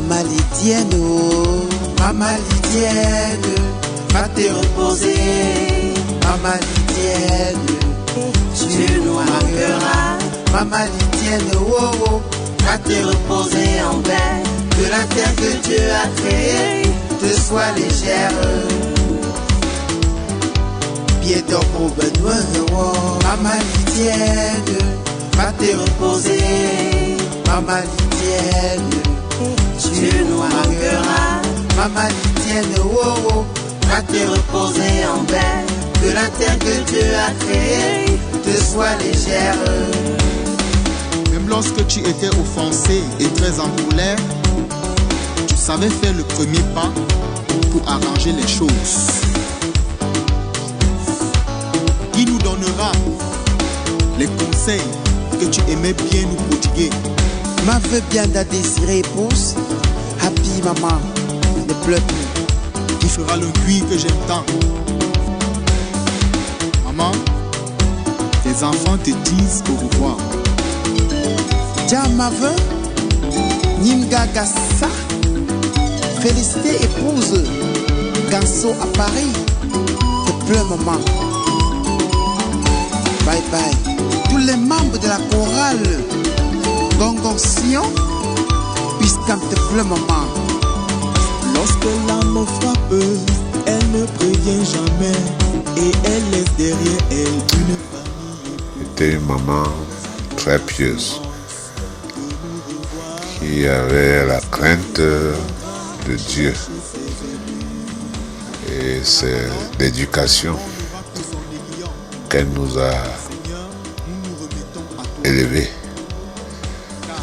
Maman Lydienne, oh, Maman Lydienne, va te reposer. Maman Lydienne, tu nous manqueras. Maman Lydienne, oh, oh, va te reposer en paix. Que la terre que Dieu a créée te soit légère. Pied d'or pour Benoît, oh, Maman Lydienne, va te reposer. Maman Lydienne, tu nous manqueras. Maman Lydienne, oh, oh, va te reposer en paix. Que la terre que Dieu a créée te soit légère. Même lorsque tu étais offensé et très en colère, tu savais faire le premier pas pour arranger les choses. Qui nous donnera les conseils que tu aimais bien nous prodiguer? Ma veuve bien à désirer épouse. Happy maman, ne pleure plus. Qui fera le cuir que j'aime tant? Maman, tes enfants te disent au revoir. Dia ma veuve, Nimgagassa, félicité épouse, Ganso à Paris, ne pleure maman. Bye bye. Tous les membres de la chorale Gongon Sion, puisqu'on te pleure maman. Lorsque l'âme frappe, elle ne prévient jamais et elle laisse derrière elle une famille. C'était une maman très pieuse qui avait la crainte de Dieu, et c'est l'éducation qu'elle nous a élevés.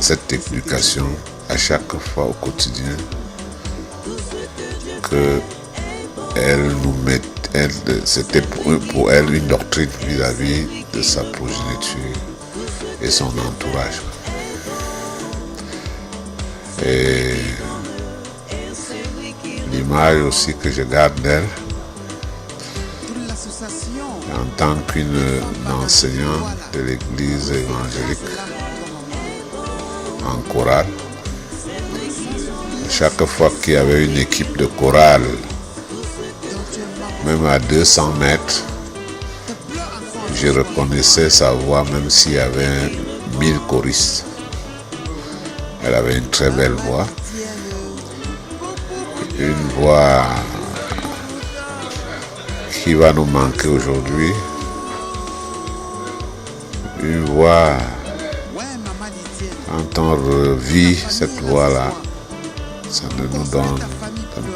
Cette éducation, à chaque fois au quotidien, que elle nous met, c'était pour elle une doctrine vis-à-vis de sa progéniture et son entourage. Et l'image aussi que je garde d'elle, en tant qu'une enseignante de l'église évangélique en chorale, chaque fois qu'il y avait une équipe de chorale, même à 200 mètres, je reconnaissais sa voix, même s'il y avait 1000 choristes. Elle avait une très belle voix, une voix qui va nous manquer aujourd'hui, une voix, quand on revit cette voix-là, ça ne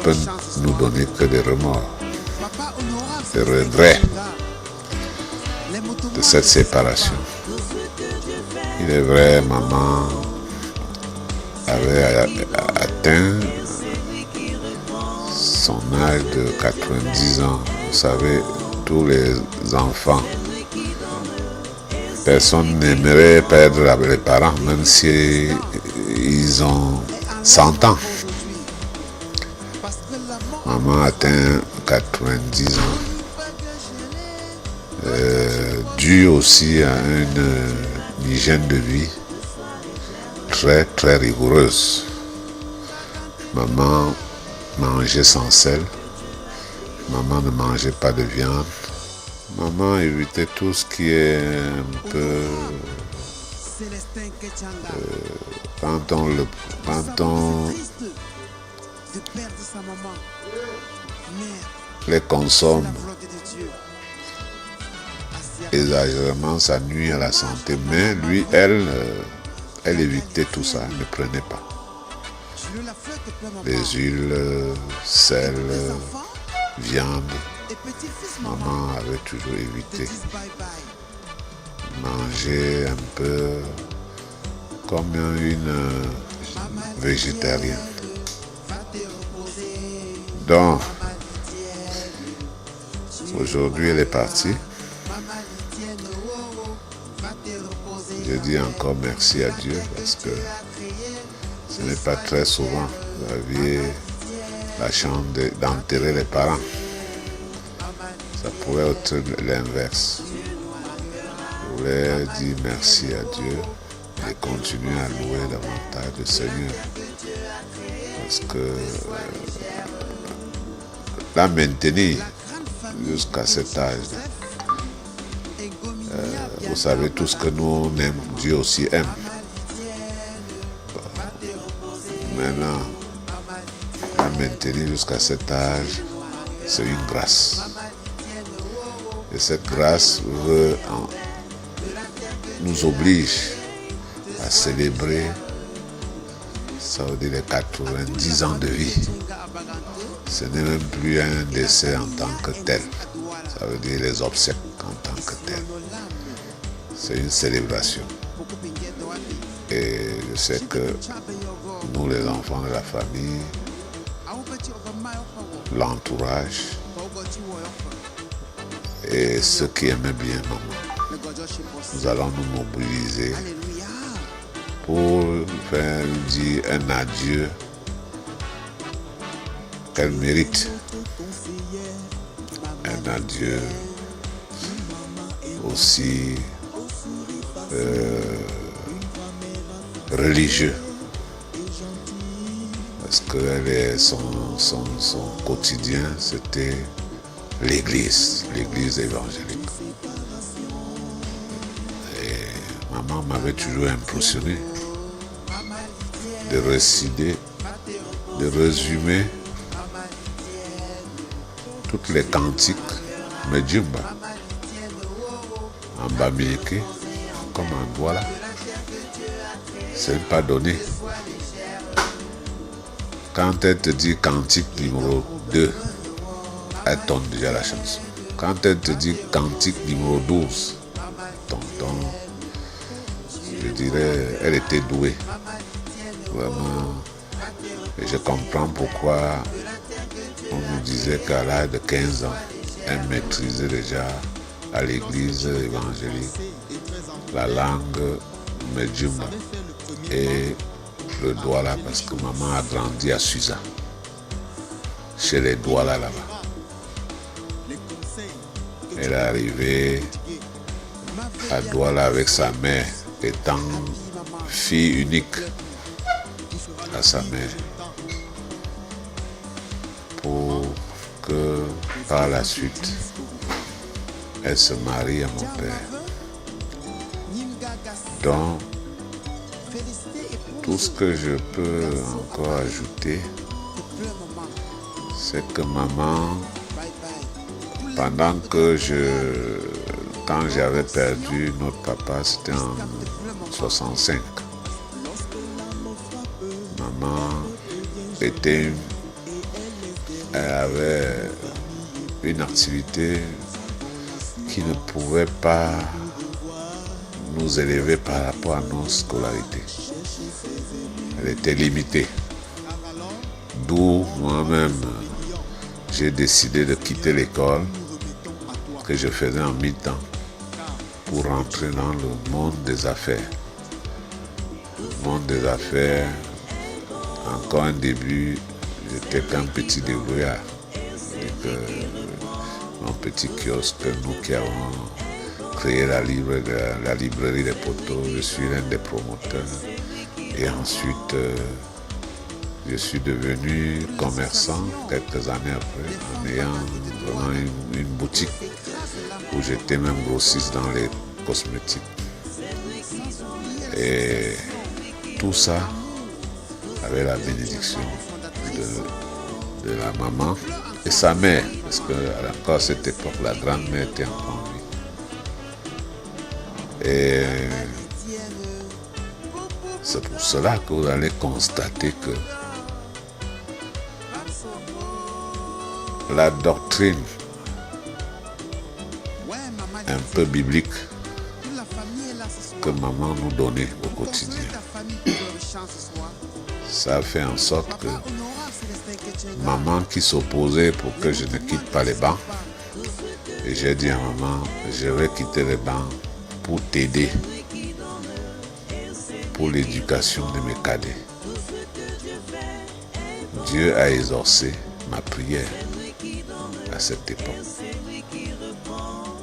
peut nous donner que des remords, des regrets de cette séparation. Il est vrai, maman avait atteint son âge de 90 ans. Vous savez, tous les enfants, personne n'aimerait perdre les parents, même si ils ont 100 ans. Maman atteint 90 ans, dû aussi à une hygiène de vie très très rigoureuse. Maman mangeait sans sel, maman ne mangeait pas de viande, maman évitait tout ce qui est un peu quand on les consomme exagérément, ça nuit à la santé, mais lui, elle évitait tout ça, elle ne prenait pas les huiles, sel, viande. Maman avait toujours évité. Manger un peu comme une végétarienne. Donc, aujourd'hui, elle est partie. Je dis encore merci à Dieu parce que ce n'est pas très souvent vous aviez la chance d'enterrer les parents. Ça pourrait être l'inverse. Je voulais dire merci à Dieu et continuer à louer davantage le Seigneur. parce que la maintenir jusqu'à cet âge, vous savez tout ce que nous on aime, Dieu aussi aime. Maintenant, la maintenir jusqu'à cet âge, c'est une grâce. Et cette grâce nous oblige à célébrer, ça veut dire les 90 ans de vie. Ce n'est même plus un décès en tant que tel. Ça veut dire les obsèques en tant que tel. C'est une célébration. Et je sais que nous, les enfants de la famille, l'entourage et ceux qui aimaient bien maman, nous allons nous mobiliser pour faire dire un adieu qu'elle mérite. Un adieu aussi religieux. Parce que son quotidien, c'était l'église évangélique. Et maman m'avait toujours impressionné de réciter, de résumer toutes les cantiques Medjumba en Bamileke comme en Douala. C'est pas donné. Quand elle te dit cantique numéro 2, elle tombe déjà la chanson. Quand elle te dit cantique numéro 12, tonton, je dirais, elle était douée. Vraiment. Et je comprends pourquoi on nous disait qu'à l'âge de 15 ans, elle maîtrisait déjà à l'église évangélique la langue Medjumba et le Douala, parce que maman a grandi à Suza, chez les Douala là-bas. Elle est arrivée à Douala avec sa mère, étant fille unique à sa mère, pour que par la suite elle se marie à mon père. Donc tout ce que je peux encore ajouter, c'est que maman, pendant que quand j'avais perdu notre papa, c'était en 65. Maman elle avait une activité qui ne pouvait pas nous élever par rapport à nos scolarités. Elle était limitée. D'où moi-même, j'ai décidé de quitter l'école que je faisais en mi-temps pour rentrer dans le monde des affaires. Le monde des affaires, encore un début, j'étais qu'un petit débrouillard. Mon petit kiosque, nous qui avons créé la librairie des poteaux, je suis l'un des promoteurs. Et ensuite, je suis devenu commerçant quelques années après, en ayant vraiment une boutique où j'étais même grossiste dans les cosmétiques. Et tout ça avec la bénédiction de la maman et sa mère, parce qu'à cette époque, la grand-mère était encore en vie. Et c'est pour cela que vous allez constater que la doctrine un peu biblique que maman nous donnait au quotidien, ça a fait en sorte que maman qui s'opposait pour que je ne quitte pas les bancs, et j'ai dit à maman, je vais quitter les bancs pour t'aider pour l'éducation de mes cadets. Dieu a exaucé ma prière à cette époque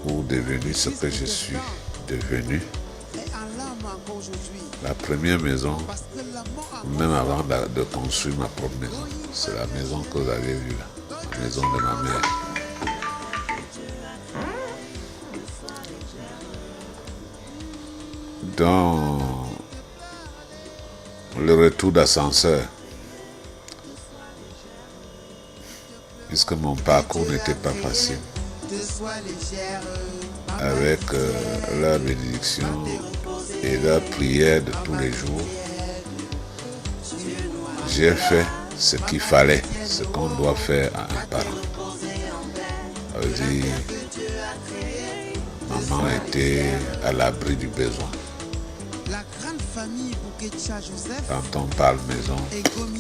pour devenir ce que je suis devenu. La première maison même avant de construire ma propre maison. C'est la maison que vous avez vue là, la maison de ma mère. Dans le retour d'ascenseur, puisque mon parcours n'était pas facile, avec leur bénédiction et leur prière de tous les jours, j'ai fait ce qu'il fallait, ce qu'on doit faire à un parent. Ça veut dire, maman était à l'abri du besoin. Quand on parle maison,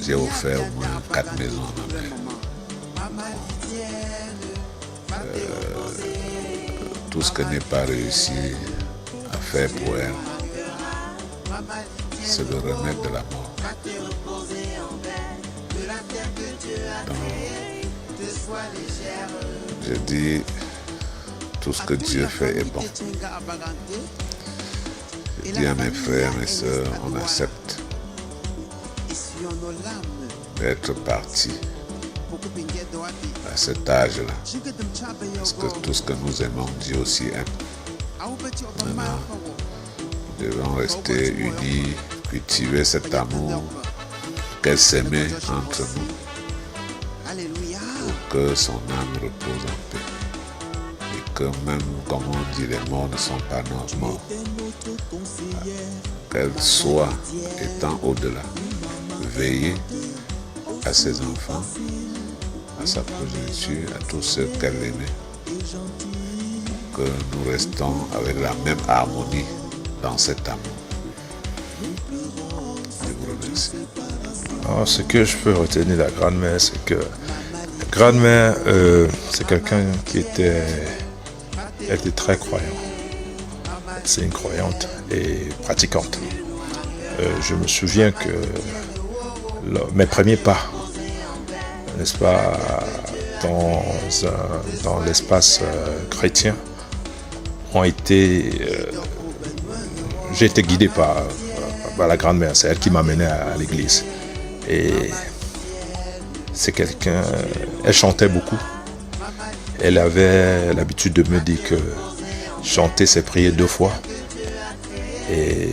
j'ai offert au moins 4 maisons à ma mère. Tout ce que n'est pas réussi à faire pour elle, c'est le remède de la mort. Donc, je dis, tout ce que Dieu fait est bon. Je dis à mes frères, mes sœurs, on accepte d'être partis à cet âge-là. Parce que tout ce que nous aimons, Dieu aussi aime. Maintenant, nous devons rester unis, cultiver cet amour qu'elle s'aimait entre nous, pour que son âme repose en paix. Et que même, comme on dit, les morts ne sont pas nos morts. Qu'elle soit étant au-delà, veiller à ses enfants, à sa progéniture, à tous ceux qu'elle aimait. Que nous restons avec la même harmonie dans cet amour. Je vous remercie. Alors, ce que je peux retenir de la grand-mère, c'est que la grand-mère, c'est quelqu'un qui était très croyant. C'est une croyante et pratiquante. Je me souviens que mes premiers pas, n'est-ce pas, dans l'espace chrétien, ont été... j'ai été guidé par la grand-mère. C'est elle qui m'amenait à l'église. Et c'est quelqu'un... Elle chantait beaucoup. Elle avait l'habitude de me dire que chanter, c'est prier 2 fois. Et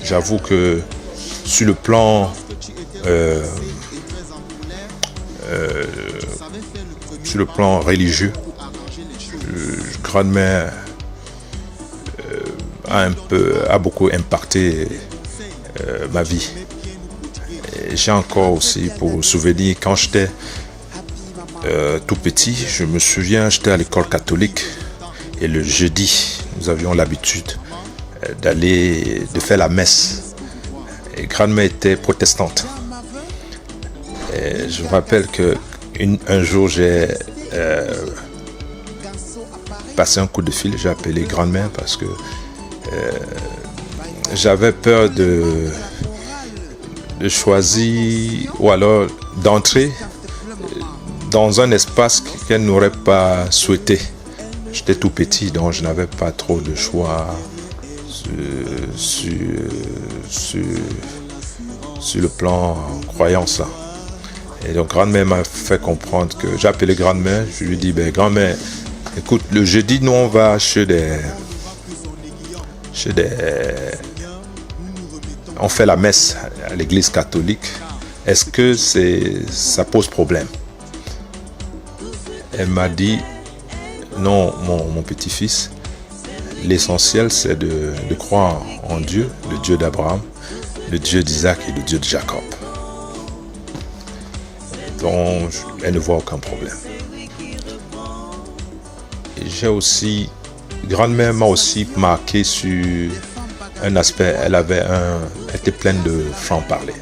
j'avoue que sur le plan religieux, grand-mère a beaucoup impacté ma vie. Et j'ai encore aussi pour souvenir quand j'étais tout petit, je me souviens, j'étais à l'école catholique et le jeudi, nous avions l'habitude de faire la messe. Et grand-mère était protestante. Et je me rappelle qu'un jour, j'ai passé un coup de fil, j'ai appelé grand-mère parce que j'avais peur de choisir ou alors d'entrer dans un espace qu'elle n'aurait pas souhaité. J'étais tout petit, donc je n'avais pas trop de choix sur le plan croyance. Et donc grand-mère m'a fait comprendre que j'ai appelé grand-mère, je lui ai dit, grand-mère, écoute, le jeudi, nous on va on fait la messe à l'église catholique. Est-ce que ça pose problème? Elle m'a dit, non, mon petit-fils, l'essentiel c'est de croire en Dieu, le Dieu d'Abraham, le Dieu d'Isaac et le Dieu de Jacob. Donc, elle ne voit aucun problème. Et grand-mère m'a aussi marqué sur un aspect, elle était pleine de franc-parler.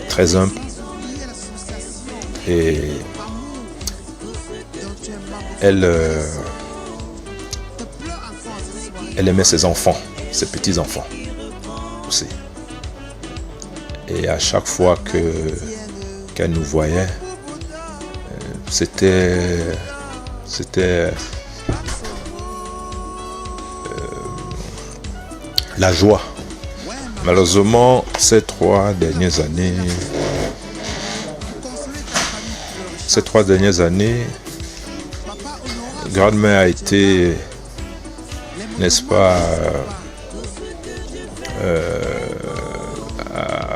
Très humble. Et elle aimait ses enfants, ses petits-enfants aussi. Et à chaque fois qu'elle nous voyait, c'était la joie Malheureusement, ces 3 dernières années, grand-mère a été, n'est-ce pas,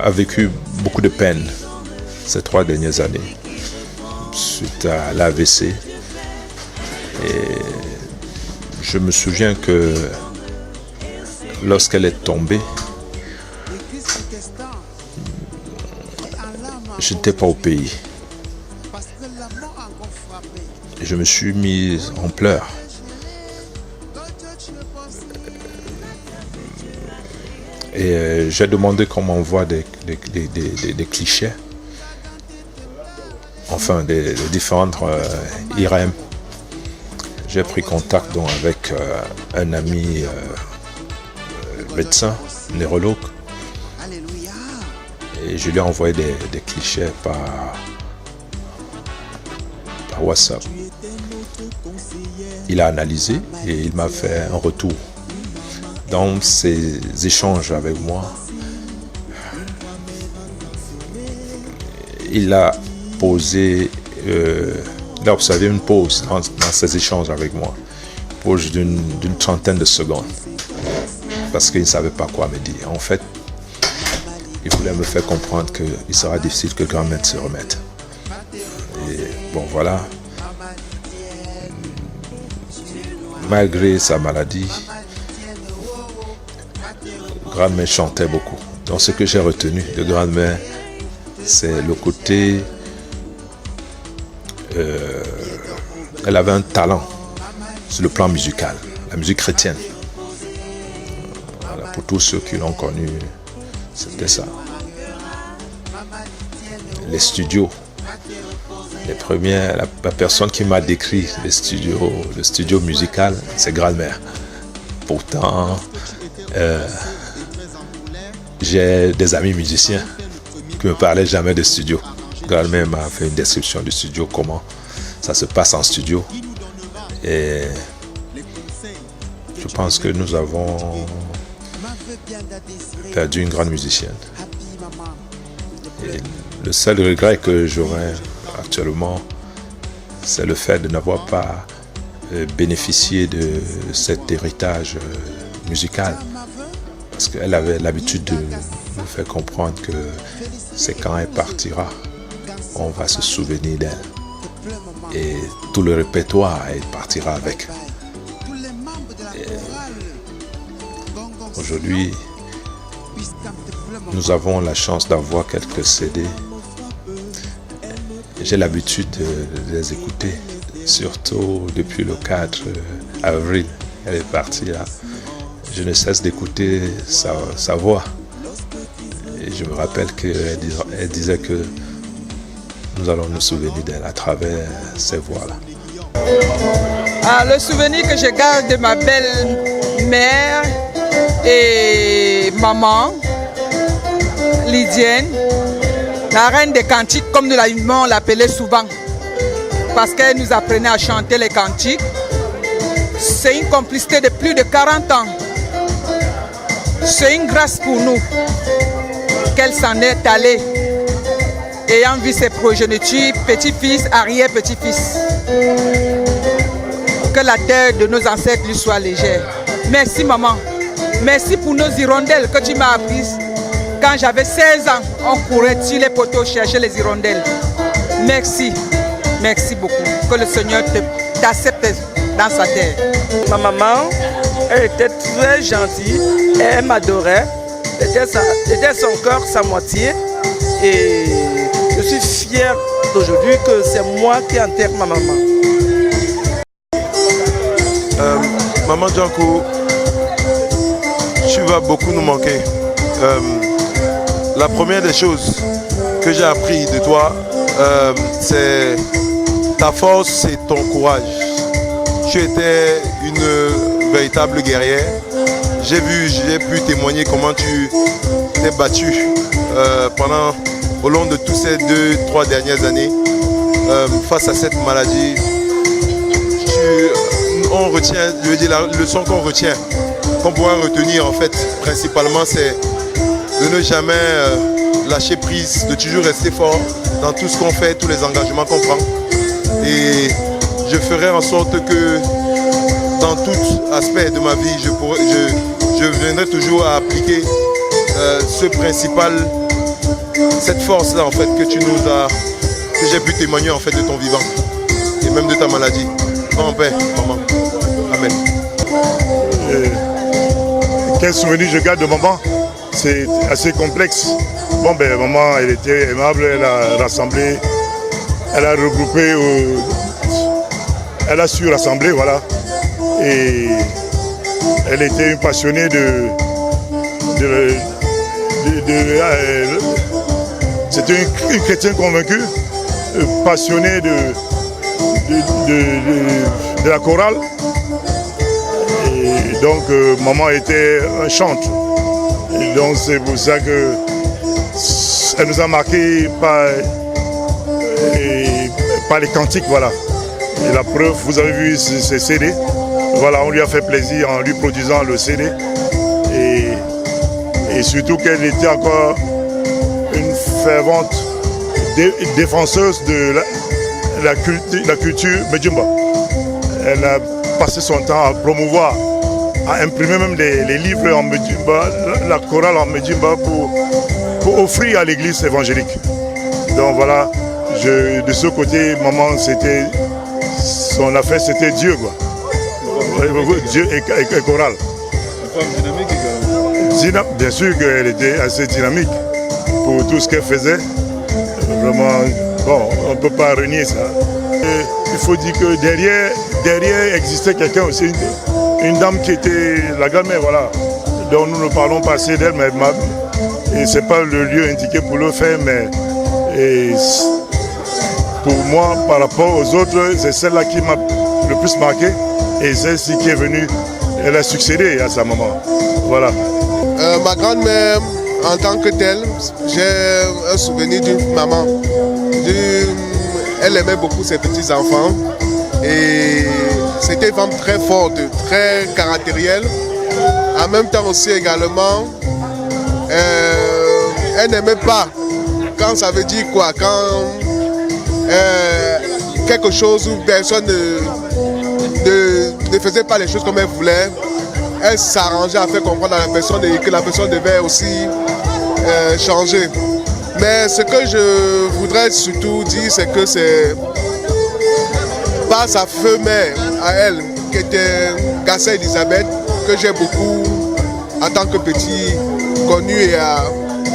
a vécu beaucoup de peine ces 3 dernières années suite à l'AVC. Et je me souviens que lorsqu'elle est tombée, je n'étais pas au pays. Et je me suis mis en pleurs. Et j'ai demandé qu'on m'envoie des clichés, enfin des différentes IRM. J'ai pris contact donc avec un ami médecin, neurologue, et je lui ai envoyé des clichés par WhatsApp. Il a analysé et il m'a fait un retour. Dans ces échanges avec moi, il a observé une pause dans ces échanges avec moi, pause d'une trentaine de secondes, parce qu'il ne savait pas quoi me dire. En fait, il voulait me faire comprendre qu'il sera difficile que grand-mère se remette. Et bon, voilà. Malgré sa maladie, grand-mère chantait beaucoup. Donc ce que j'ai retenu de grand-mère, c'est le côté... elle avait un talent sur le plan musical, la musique chrétienne. Voilà, pour tous ceux qui l'ont connue, c'était ça. Les studios. Les premières, la personne qui m'a décrit le studio musical, c'est grand-mère. Pourtant, j'ai des amis musiciens qui ne me parlaient jamais de studio. Grand-mère m'a fait une description du studio, comment ça se passe en studio. Et je pense que nous avons perdu une grande musicienne. Et le seul regret que j'aurais actuellement, c'est le fait de n'avoir pas bénéficié de cet héritage musical. Parce qu'elle avait l'habitude de me faire comprendre que c'est quand elle partira, on va se souvenir d'elle. Et tout le répertoire, elle partira avec. Aujourd'hui, nous avons la chance d'avoir quelques CD. J'ai l'habitude de les écouter, surtout depuis le 4 avril. Elle est partie là. Je ne cesse d'écouter sa voix. Et je me rappelle qu'elle disait que nous allons nous souvenir d'elle à travers ces voix-là. Le souvenir que je garde de ma belle-mère et maman, Lydienne, la reine des cantiques, comme nous l'appelait souvent, parce qu'elle nous apprenait à chanter les cantiques. C'est une complicité de plus de 40 ans. C'est une grâce pour nous qu'elle s'en est allée, ayant vu ses progénitures, petits-fils, arrière-petits-fils. Que la terre de nos ancêtres lui soit légère. Merci maman. Merci pour nos hirondelles que tu m'as apprises. Quand j'avais 16 ans, on courait sur les poteaux chercher les hirondelles. Merci. Merci beaucoup. Que le Seigneur t'accepte dans sa terre. Ma maman, elle était très gentille et elle m'adorait. C'était son cœur, sa moitié. Et je suis fier d'aujourd'hui que c'est moi qui enterre ma maman. Maman Django, tu vas beaucoup nous manquer. La première des choses que j'ai appris de toi, c'est ta force et ton courage. Tu étais une véritable guerrière. J'ai pu témoigner comment tu t'es battu au long de toutes ces 2-3 dernières années face à cette maladie. On retient, je veux dire, la leçon qu'on retient, qu'on pourra retenir en fait, principalement, c'est de ne jamais lâcher prise, de toujours rester fort dans tout ce qu'on fait, tous les engagements qu'on prend. Et je ferai en sorte que dans tout aspect de ma vie, je viendrai toujours à appliquer ce principal, cette force-là en fait que tu nous as, que j'ai pu témoigner en fait de ton vivant et même de ta maladie. Va en paix, maman. Amen. Quel souvenir je garde de maman? C'est assez complexe. Bon ben maman, elle était aimable, elle a rassemblé, elle a regroupé, elle a su rassembler, voilà. Et elle était une passionnée c'était une chrétienne convaincue, passionnée de la chorale. Et donc maman était un chante. Et donc c'est pour ça que elle nous a marqué par les cantiques, voilà. Et la preuve, vous avez vu ces CD. Voilà, on lui a fait plaisir en lui produisant le CD. Et surtout qu'elle était encore une fervente défenseuse de la culture Medjimba. Elle a passé son temps à promouvoir, à imprimer même les livres en Medjimba, la chorale en Medjimba pour offrir à l'église évangélique. Donc voilà, de ce côté, maman, c'était son affaire, c'était Dieu, quoi. Dieu et chorale. Une femme dynamique également. Bien sûr qu'elle était assez dynamique pour tout ce qu'elle faisait. Vraiment, bon, on ne peut pas renier ça. Et il faut dire que derrière existait quelqu'un aussi, une dame qui était la grand-mère, voilà. Donc nous ne parlons pas assez d'elle, mais ce n'est pas le lieu indiqué pour le faire, mais pour moi, par rapport aux autres, c'est celle-là qui m'a le plus marqué. Et celle-ci qui est venue, elle a succédé à sa maman. Voilà. Ma grand-mère, en tant que telle, j'ai un souvenir d'une maman. Elle aimait beaucoup ses petits-enfants. Et c'était une femme très forte, très caractérielle. En même temps aussi également, elle n'aimait pas. Quand ça veut dire quoi? Quand quelque chose où personne ne faisait pas les choses comme elle voulait, elle s'arrangeait à faire comprendre à la personne que la personne devait aussi changer. Mais ce que je voudrais surtout dire, c'est que c'est par sa femelle à elle, qui était Gassa Elisabeth, que j'ai beaucoup, en tant que petit, connu et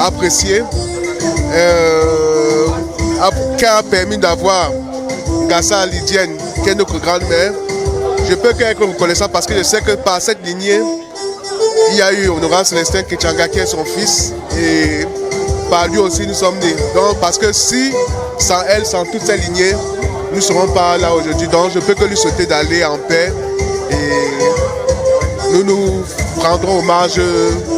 apprécié, qui a permis d'avoir Gassa Lydienne, qui est notre grand-mère. Je peux qu'être reconnaissant parce que je sais que par cette lignée, il y a eu Honorant Célestin Kichanga qui est son fils et par lui aussi nous sommes nés. Donc parce que si, sans elle, sans toute cette lignée, nous ne serons pas là aujourd'hui. Donc je peux que lui souhaiter d'aller en paix et nous rendrons hommage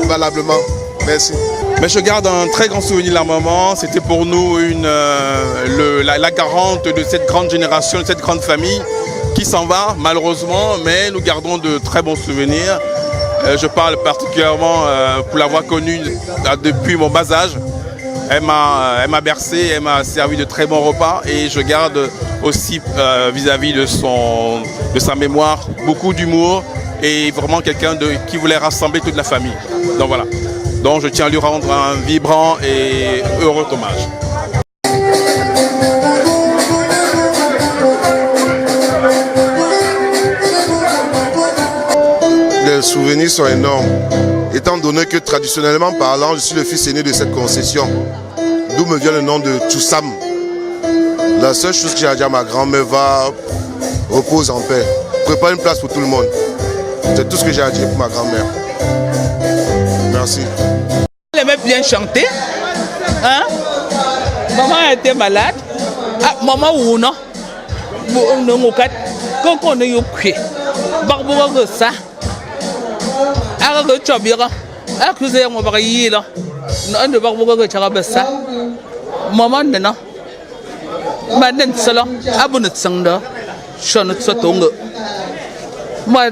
valablement. Merci. Mais je garde un très grand souvenir de la maman. C'était pour nous la garante de cette grande génération, de cette grande famille qui s'en va malheureusement, mais nous gardons de très bons souvenirs. Je parle particulièrement pour l'avoir connue depuis mon bas âge. Elle m'a bercé, elle m'a servi de très bons repas et je garde aussi vis-à-vis de sa mémoire beaucoup d'humour et vraiment quelqu'un qui voulait rassembler toute la famille. Donc voilà. Donc je tiens à lui rendre un vibrant et heureux hommage. Les souvenirs sont énormes, étant donné que traditionnellement parlant, je suis le fils aîné de cette concession, d'où me vient le nom de Tchoussam. La seule chose que j'ai à dire à ma grand-mère, repose en paix, prépare une place pour tout le monde. C'est tout ce que j'ai à dire pour ma grand-mère. Merci. Elle aimait bien chanter. Hein? Maman était malade. Ah, maman ou non? Quand on est au pied, Barboura de ça. Arabe Chabira. Accusé mon mari là. Non, de Barboura de Charabessa. Maman non. Madame Sala, Abonnet Sanga. Chanot Satonga. Moi,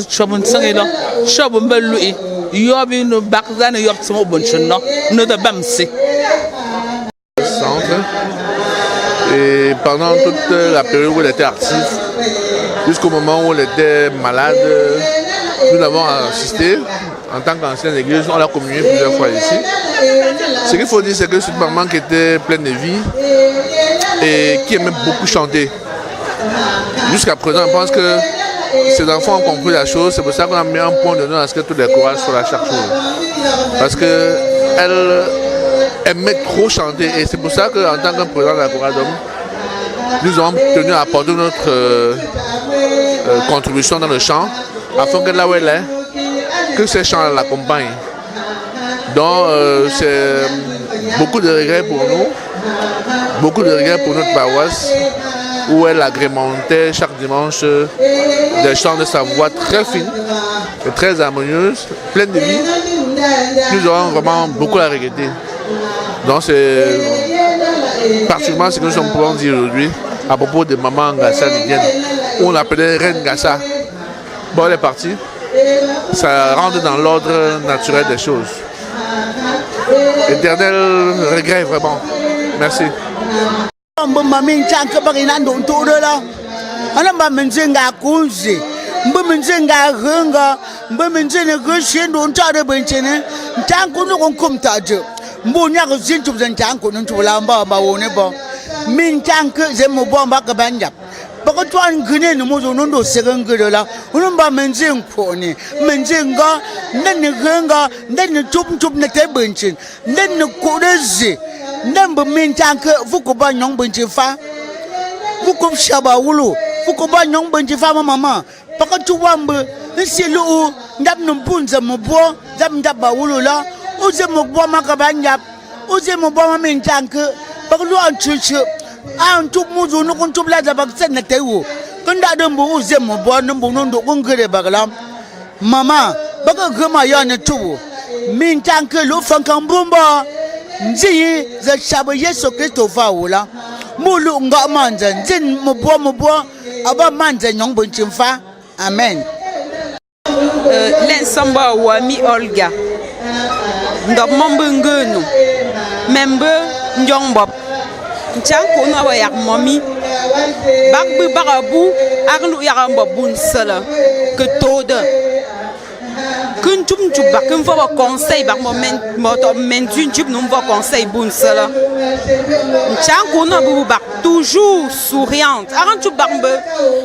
Chabon Sangela. Chabon Belui. yobi no bakza no yob smo bonchno no de bamse. Centre. Et pendant toute la période où elle était active, jusqu'au moment où elle était malade, nous l'avons assisté en tant qu'ancienne église, on l'a communié plusieurs fois ici. Ce qu'il faut dire, c'est que c'est une maman qui était pleine de vie et qui aimait beaucoup chanter. Jusqu'à présent, je pense que ses enfants ont compris la chose, c'est pour ça qu'on a mis un point de nom à ce que tous les courage soient à chaque chose. Parce qu'elle aimait trop chanter et c'est pour ça qu'en tant que président de la Chorale d'Homme, nous avons tenu à apporter notre contribution dans le chant, afin que là où elle est, que ces chants l'accompagnent. Donc c'est beaucoup de regrets pour nous, beaucoup de regrets pour notre paroisse, où elle agrémentait chaque dimanche des chants de sa voix très fine et très harmonieuse, pleine de vie. Nous avons vraiment beaucoup à regretter. Donc c'est particulièrement ce que nous pouvons dire aujourd'hui à propos de Maman Ngassa Lidienne, où on l'appelait Reine Ngassa. Bon, elle est partie. Ça rentre dans l'ordre naturel des choses. Éternel regret vraiment. Merci. Bakatwan gune no mozo nondo segangere la unumba menzen kone menzenga ndene genga ndene chup na tebenchin ndene kodeze ndembe mintanke vukuba nyong benchin fa vukub shaba wulu vukuba nyong benchin fa mama bakatuwambe nsilu ndab numbunza mbo ndaba wulu la uze mbo makabanya uze mbo mintanke baklu anchuchu an tup muzu no kun tup la da bak sen na tewo kun da don bu ze mo bo no bu no ndo kun gere baglam mama baka gama ya na tuwo min tanke lo fan kan bumba nji za shaba yesu kristo fa wala mulu nga manja njin mo bo aba manja nyong bon chimfa amen. L'ensamba wami Olga ndop mambengenu membe njongbob Tchanko na wa yak mami bagbu bagabu aglu yakamba bun sala que tode kun tum juba kun va conseil bag moment moto mentu jub nous va conseil bun sala Tchanko na bu bag toujours souriante aran tu bagbe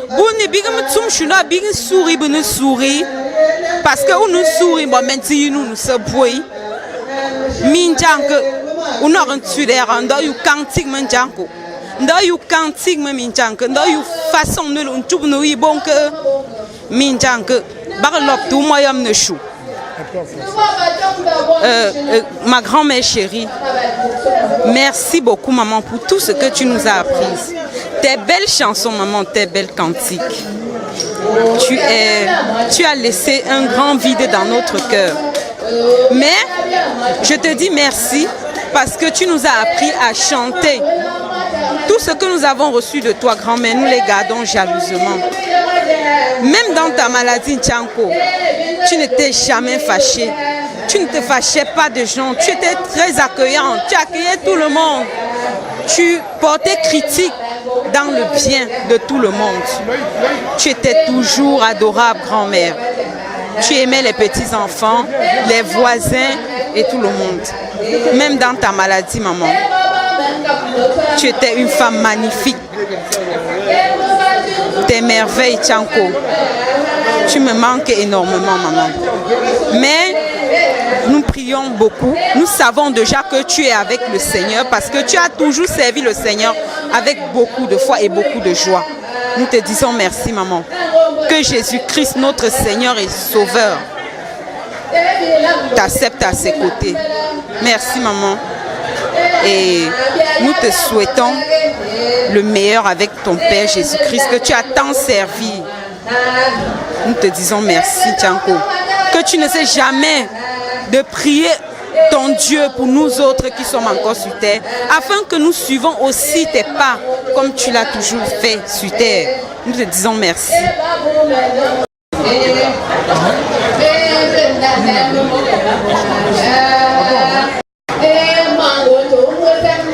bun bigam tum shuna big souris bun souris parce que on nous sourit moment si nous se boy min Tchanko on a un tueur, on a eu cantique manjanko, on a eu cantique manjanko, on a eu façon de l'on tout nous y bon que manjanko, barlop tout moyen ne chou. Ma grand-mère chérie, merci beaucoup maman pour tout ce que tu nous as appris. Tes belles chansons maman, tes belles cantiques. Tu as laissé un grand vide dans notre cœur. Mais je te dis merci parce que tu nous as appris à chanter. Tout ce que nous avons reçu de toi, grand-mère, nous les gardons jalousement. Même dans ta maladie, Tchanko, tu n'étais jamais fâché. Tu ne te fâchais pas de gens. Tu étais très accueillante. Tu accueillais tout le monde. Tu portais critique dans le bien de tout le monde. Tu étais toujours adorable, grand-mère. Tu aimais les petits-enfants, les voisins et tout le monde. Même dans ta maladie, maman. Tu étais une femme magnifique. Tes merveilles, Tchanko. Tu me manques énormément, maman. Mais nous prions beaucoup. Nous savons déjà que tu es avec le Seigneur parce que tu as toujours servi le Seigneur avec beaucoup de foi et beaucoup de joie. Nous te disons merci, maman. Que Jésus-Christ, notre Seigneur et Sauveur, t'accepte à ses côtés. Merci, maman. Et nous te souhaitons le meilleur avec ton Père Jésus-Christ, que tu as tant servi. Nous te disons merci, Tchanko. Que tu ne sais jamais de prier ton Dieu pour nous autres qui sommes encore sur terre, afin que nous suivons aussi tes pas, comme tu l'as toujours fait sur terre. Nous te disons merci.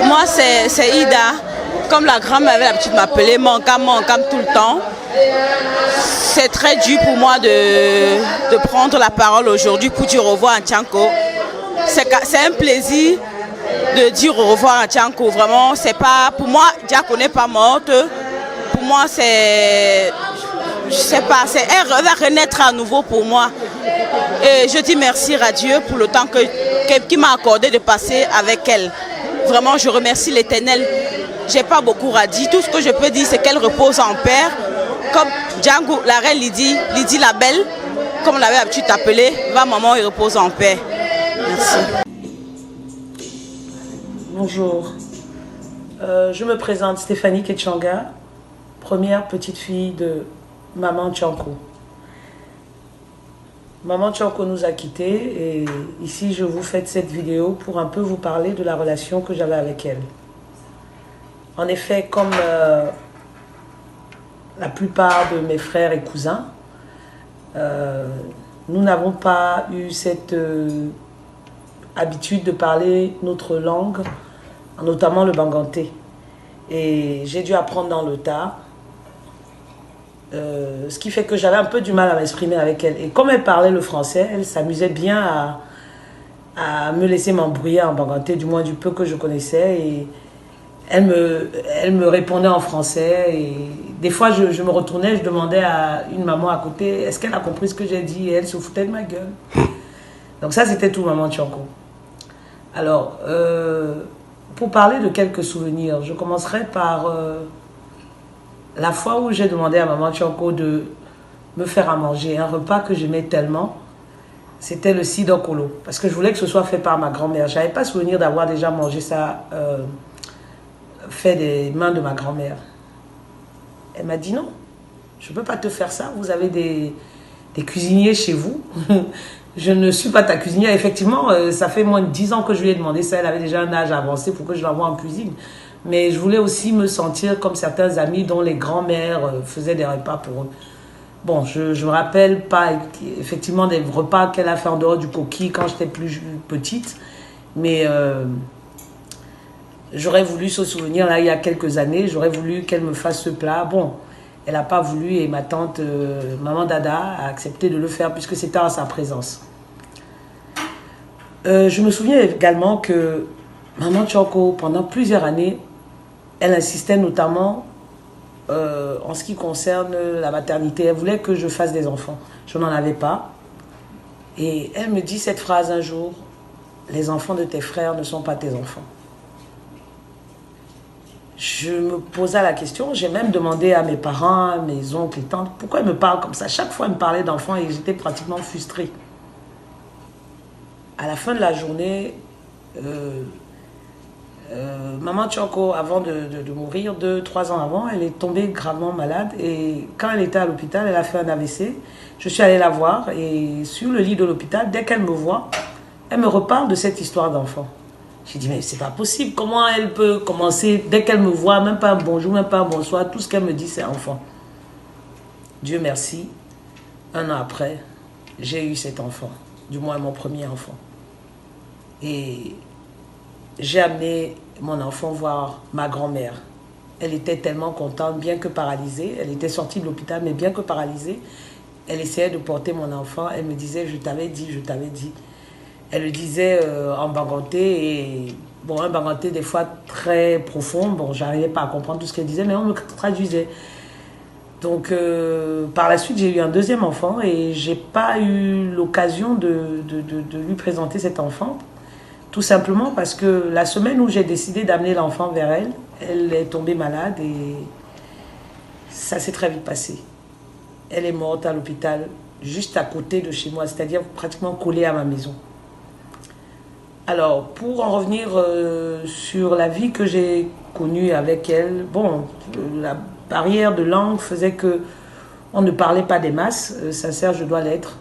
Moi, c'est Ida. Comme la grand-mère avait l'habitude de m'appeler, Mankam tout le temps. C'est très dur pour moi de prendre la parole aujourd'hui pour dire au revoir à Tchanko. C'est un plaisir de dire au revoir à Tchanko. Vraiment, c'est pas, pour moi, Diako n'est pas morte. Pour moi, c'est, je sais pas, elle va renaître à nouveau pour moi. Et je dis merci à Dieu pour le temps qu'il m'a accordé de passer avec elle. Vraiment, je remercie l'Éternel. J'ai pas beaucoup à dire. Tout ce que je peux dire, c'est qu'elle repose en paix. Comme Django, la reine Lydie la belle, comme on l'avait l'habitude d'appeler, va maman, il repose en paix. Merci. Bonjour. Je me présente Stéphanie Ketchanga, première petite fille de Maman Tchanko. Maman Tchanko nous a quittés et ici je vous fais cette vidéo pour un peu vous parler de la relation que j'avais avec elle. En effet, comme la plupart de mes frères et cousins, nous n'avons pas eu cette habitude de parler notre langue, notamment le banganté. Et j'ai dû apprendre dans le tas, ce qui fait que j'avais un peu du mal à m'exprimer avec elle. Et comme elle parlait le français, elle s'amusait bien à me laisser m'embrouiller en banganté, du moins du peu que je connaissais. Et elle me répondait en français. Et des fois, je me retournais, je demandais à une maman à côté, est-ce qu'elle a compris ce que j'ai dit? Et elle se foutait de ma gueule. Donc ça, c'était tout, Maman Tchanko. Alors, pour parler de quelques souvenirs, je commencerai par la fois où j'ai demandé à Maman Tchanko de me faire à manger, un repas que j'aimais tellement, c'était le sidokolo, parce que je voulais que ce soit fait par ma grand-mère. Je n'avais pas souvenir d'avoir déjà mangé ça fait des mains de ma grand-mère. Elle m'a dit non, je ne peux pas te faire ça, vous avez des cuisiniers chez vous. Je ne suis pas ta cuisinière. Effectivement, ça fait moins de 10 ans que je lui ai demandé ça. Elle avait déjà un âge avancé pour que je l'envoie en cuisine. Mais je voulais aussi me sentir comme certains amis dont les grands-mères faisaient des repas pour eux. Bon, je ne me rappelle pas effectivement des repas qu'elle a fait en dehors du coquille quand j'étais plus petite. Mais j'aurais voulu ce souvenir là il y a quelques années. J'aurais voulu qu'elle me fasse ce plat. Bon, elle n'a pas voulu et ma tante, Maman Dada, a accepté de le faire puisque c'était en sa présence. Je me souviens également que Maman Tchanko, pendant plusieurs années, elle insistait notamment en ce qui concerne la maternité. Elle voulait que je fasse des enfants. Je n'en avais pas. Et elle me dit cette phrase un jour, les enfants de tes frères ne sont pas tes enfants. Je me posais la question, j'ai même demandé à mes parents, à mes oncles et tantes, pourquoi ils me parlent comme ça? Chaque fois, ils me parlaient d'enfants et j'étais pratiquement frustrée. À la fin de la journée, Maman Tchanko, avant de mourir, 2-3 ans avant, elle est tombée gravement malade. Et quand elle était à l'hôpital, elle a fait un AVC. Je suis allée la voir et sur le lit de l'hôpital, dès qu'elle me voit, elle me reparle de cette histoire d'enfant. J'ai dit, mais c'est pas possible. Comment elle peut commencer, dès qu'elle me voit, même pas un bonjour, même pas un bonsoir, tout ce qu'elle me dit, c'est enfant. Dieu merci, 1 an après, j'ai eu cet enfant. Du moins, mon premier enfant. Et j'ai amené mon enfant voir ma grand-mère. Elle était tellement contente, bien que paralysée. Elle était sortie de l'hôpital, mais bien que paralysée. Elle essayait de porter mon enfant. Elle me disait, je t'avais dit, je t'avais dit. Elle le disait en banganté, et bon, un banganté des fois très profond. Bon, j'arrivais pas à comprendre tout ce qu'elle disait, mais on me traduisait. Donc, par la suite, j'ai eu un deuxième enfant et j'ai pas eu l'occasion de lui présenter cet enfant. Tout simplement parce que la semaine où j'ai décidé d'amener l'enfant vers elle, elle est tombée malade et ça s'est très vite passé. Elle est morte à l'hôpital, juste à côté de chez moi, c'est-à-dire pratiquement collée à ma maison. Alors, pour en revenir sur la vie que j'ai connue avec elle, bon, la barrière de langue faisait que on ne parlait pas des masses, sincère, je dois l'être.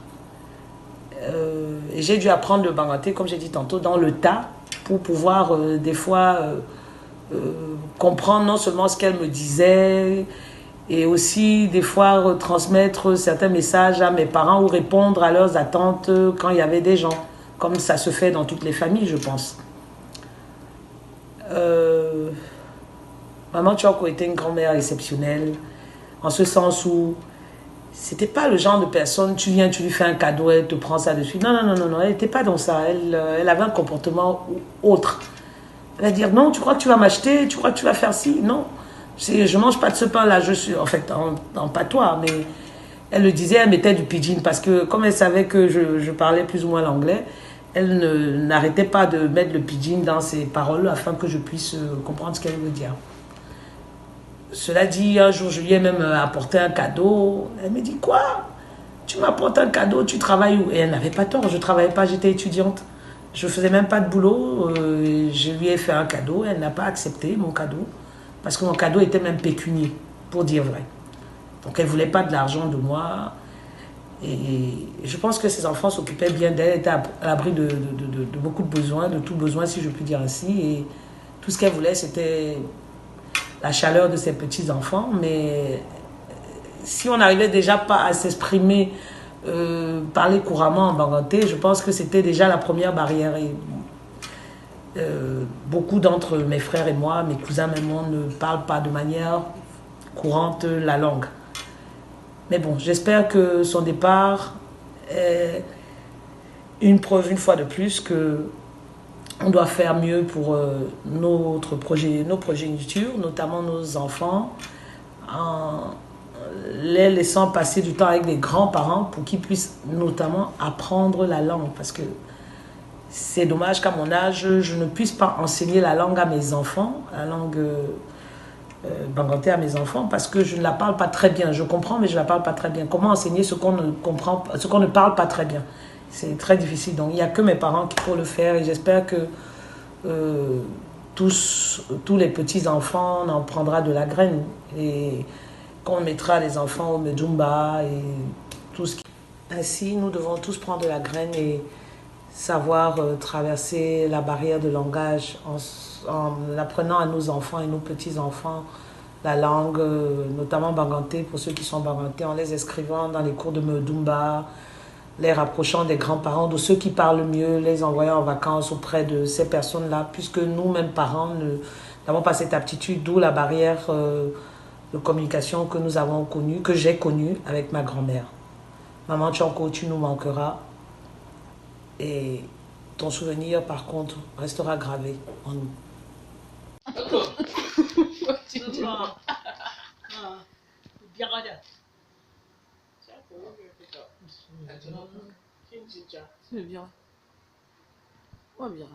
Et j'ai dû apprendre le banganté, comme j'ai dit tantôt, dans le tas, pour pouvoir des fois comprendre non seulement ce qu'elle me disait, Et aussi, des fois, retransmettre certains messages à mes parents ou répondre à leurs attentes quand il y avait des gens. Comme ça se fait dans toutes les familles, je pense. Maman Tchoko était une grand-mère exceptionnelle, en ce sens où c'était pas le genre de personne, tu viens, tu lui fais un cadeau, elle te prend ça de suite. Non, elle n'était pas dans ça. Elle avait un comportement autre. Elle va dire, non, tu crois que tu vas m'acheter, tu crois que tu vas faire ci? Non, je mange pas de ce pain-là, je suis, en fait, en patois, mais elle le disait, elle mettait du pidgin, parce que comme elle savait que je parlais plus ou moins l'anglais, elle n'arrêtait pas de mettre le pidgin dans ses paroles afin que je puisse comprendre ce qu'elle veut dire. Cela dit, un jour, je lui ai même apporté un cadeau. Elle me dit, quoi? Tu m'apportes un cadeau, tu travailles où? Et elle n'avait pas tort, je ne travaillais pas, j'étais étudiante. Je ne faisais même pas de boulot. Je lui ai fait un cadeau, elle n'a pas accepté mon cadeau. Parce que mon cadeau était même pécunier, pour dire vrai. Donc elle ne voulait pas de l'argent de moi. Et je pense que ses enfants s'occupaient bien d'elle, étaient à l'abri de beaucoup de besoins, de tout besoin, si je puis dire ainsi. Et tout ce qu'elle voulait, c'était la chaleur de ses petits-enfants. Mais si on n'arrivait déjà pas à s'exprimer, parler couramment en banganté, je pense que c'était déjà la première barrière. Et beaucoup d'entre mes frères et moi, mes cousins même, on ne parlent pas de manière courante la langue. Mais bon, j'espère que son départ est une preuve, une fois de plus, qu'on doit faire mieux pour nos progénitures, notamment nos enfants, en les laissant passer du temps avec les grands-parents pour qu'ils puissent notamment apprendre la langue. Parce que c'est dommage qu'à mon âge, je ne puisse pas enseigner la langue à mes enfants, la langue banganté à mes enfants, parce que je ne la parle pas très bien. Je comprends, mais je ne la parle pas très bien. Comment enseigner ce qu'on ne comprend, ce qu'on ne parle pas très bien? C'est très difficile. Donc, il n'y a que mes parents qui peuvent le faire, et j'espère que tous les petits-enfants en prendront de la graine, et qu'on mettra les enfants au Medjumba et tout ce qui... Ainsi, nous devons tous prendre de la graine et savoir traverser la barrière de langage en apprenant à nos enfants et nos petits-enfants la langue, notamment banganté pour ceux qui sont bangantés, en les inscrivant dans les cours de Medjumba, les rapprochant des grands-parents, de ceux qui parlent mieux, les envoyant en vacances auprès de ces personnes-là, puisque nous-mêmes parents n'avons pas cette aptitude, d'où la barrière de communication que nous avons connue, que j'ai connue avec ma grand-mère. Maman Tchoko, tu nous manqueras. Et ton souvenir, par contre, restera gravé en nous. C'est bien. Ouais, bien.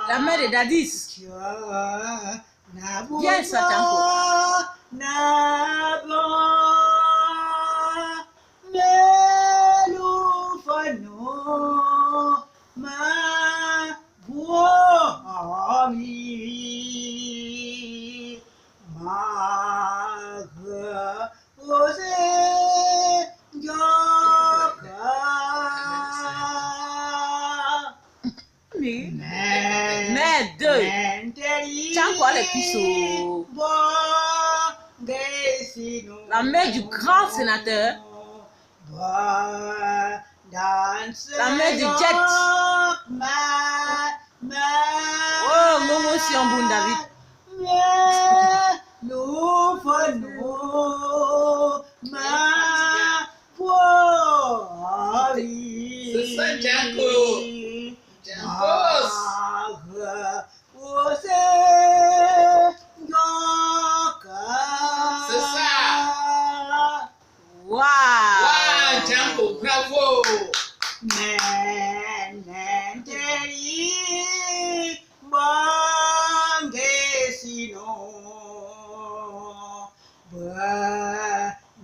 La mère de Dadis. Viens, Satanko. La mère du grand sénateur, la mère de Jet. Oh, Momo Sionboun David. C'est ça, Django.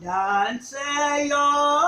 Dance yo